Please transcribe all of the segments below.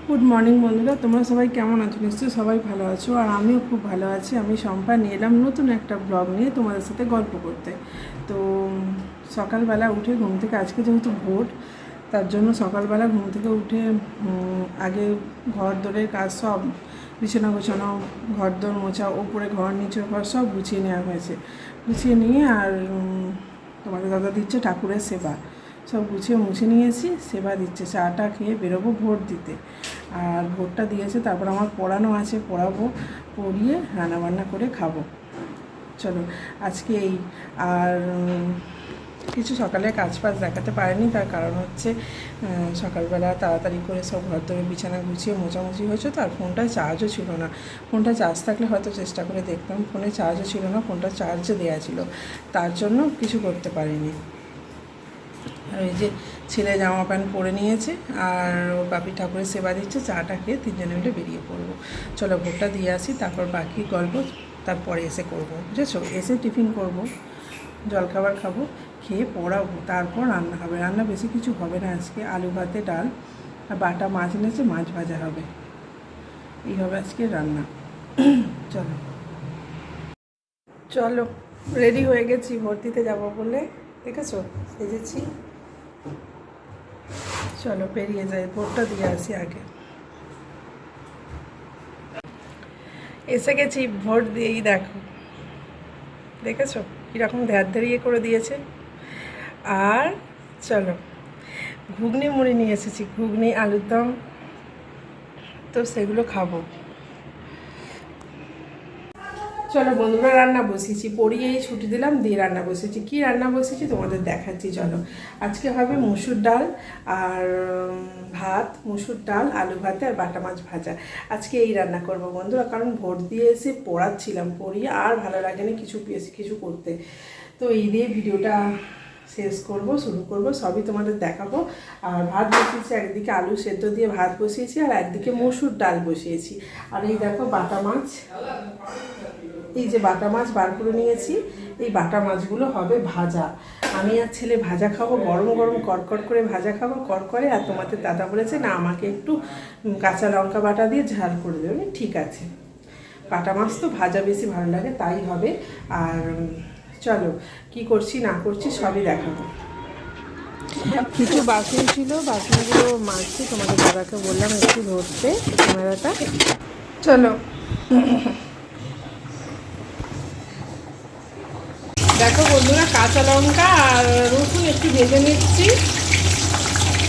Good morning বন্ধুরা, তোমরা সবাই কেমন আছো? নিশ্চয়ই সবাই ভালো আছো, আর আমিও খুব ভালো আছি। আমি শম্পা নিয়ে এলাম নতুন একটা ব্লগ নিয়ে তোমাদের সাথে গল্প করতে। তো সকালবেলা উঠে ঘুম থেকে, আজকে যেহেতু ভোর, তার জন্য সকালবেলা ঘুম থেকে উঠে আগে ঘর দোরের কাজ সব, বিছানা গোছানো, ঘর দোর মোছা, ওপরে ঘর নিচের ঘর সব গুছিয়ে নেওয়া হয়েছে। গুছিয়ে নিয়ে আর তোমাদের দাদা দিচ্ছে ঠাকুরের সেবা, সব গুছিয়ে মুছে নিয়েছি। সেবা দিচ্ছে, চাটা খেয়ে বেরোবো ভোট দিতে। আর ভোটটা দিয়েছে, তারপর আমার পড়ানো আছে, পড়াবো, পড়িয়ে রান্নাবান্না করে খাবো। চলো আজকে এই। আর কিছু সকালে কাজ ফাজ দেখাতে পারিনি, তার কারণ হচ্ছে সকালবেলা তাড়াতাড়ি করে সব ঘর ধরে বিছানা গুছিয়ে মোছামুছি হয়েছে, তো আর ফোনটা চার্জও ছিল না। ফোনটা চার্জ থাকলে হয়তো চেষ্টা করে দেখতাম, ফোনে চার্জও ছিল না, ফোনটা চার্জে দেওয়া ছিল, তার জন্য কিছু করতে পারিনি। আর এই যে ছেলে জামা প্যান্ট পরে নিয়েছে, আর ও বাপি ঠাকুরের সেবা দিচ্ছে, চাটা খেয়ে তিনজনে মিলে বেরিয়ে পড়বো। চলো ভোটটা দিয়ে আসি, তারপর বাকি গল্প তারপরে এসে করবো, বুঝেছো? এসে টিফিন করব, জলখাবার খাবো, খেয়ে পড়াবো, তারপর রান্না হবে। রান্না বেশি কিছু হবে না আজকে, আলু ভাতে ডাল আর বাটা মাছ এনেছে, মাছ ভাজা হবে, এই হবে আজকে রান্না। চলো চলো রেডি হয়ে গেছি ভোট দিতে যাবো বলে, দেখেছো সেজেছি। চলো বেরিয়ে যাই, ভোটটা দিয়ে আসি আগে। এসে গেছি ভোট দিয়েই, দেখো দেখেছো কীরকম ধ্যার ধারিয়ে করে দিয়েছে। আর চলো ঘুগনি মুড়ি নিয়ে এসেছি, ঘুগনি আলুর দম, তো সেগুলো খাবো। চলো বন্ধুরা, রান্না বসিয়েছি, পড়িয়েই ছুটি দিলাম, দিয়ে রান্না বসিয়েছি। কি রান্না বসিয়েছি তোমাদের দেখাচ্ছি। চলো আজকে হবে মুসুর ডাল আর ভাত, মুসুর ডাল, আলু ভাতে আর বাটা মাছ ভাজা। আজকে এই রান্না করবো বন্ধুরা, কারণ ভোট দিয়ে এসে পড়াচ্ছিলাম, পড়িয়ে আর ভালো লাগেনি কিছু বেশি কিছু করতে। তো এই দিয়ে ভিডিওটা শেষ করব, শুরু করব, সবই তোমাদের দেখাবো। আর ভাত বসিয়েছি, একদিকে আলু সেদ্ধ দিয়ে ভাত বসিয়েছি, আর একদিকে মসুর ডাল বসিয়েছি। আর এই দেখো বাটা মাছ, এই যে বাটা মাছ বার করে নিয়েছি, এই বাটা মাছগুলো হবে ভাজা। আমি আর ছেলে ভাজা খাবো, গরম গরম কড়কড় করে ভাজা খাবো, কড়কড়ে। আর তোমাদের দাদা বলেছে না, আমাকে একটু কাঁচা লঙ্কা বাটা দিয়ে ঝাল করে দেবে। ঠিক আছে, বাটা মাছ তো ভাজা বেশি ভালো লাগে, তাই হবে। আর চলো কি করছি না করছি সবই দেখাবো। কিছু বাসন ছিল, বাসনগুলো মাজছি, তোমাদের দাদাকে বললাম একটু ধরতে ক্যামেরাটা। চলো দেখো বন্ধুরা, কাঁচা লঙ্কা আর রসুন একটু ভেজে নিচ্ছি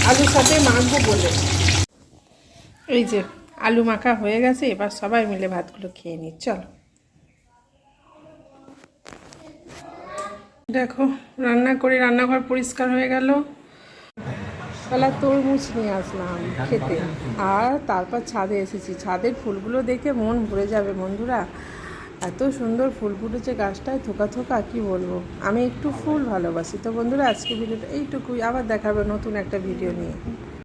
আলুর সাথে মাখবো বলে। এই যে আলু মাখা হয়ে গেছে, এবার সবাই মিলে ভাতগুলো খেয়ে নিই। চলো দেখো রান্না করে রান্নাঘর পরিষ্কার হয়ে গেল। বেলা তরমুজ নিয়ে আসলাম খেতে, আর তারপর ছাদে এসেছি। ছাদের ফুলগুলো দেখে মন ভরে যাবে বন্ধুরা, এত সুন্দর ফুল ফুটেছে গাছটায়, থোকা থোকা, কি বলবো। আমি একটু ফুল ভালোবাসি। তো বন্ধুরা আজকে ভিডিওটা এইটুকুই, আবার দেখাবে নতুন একটা ভিডিও নিয়ে।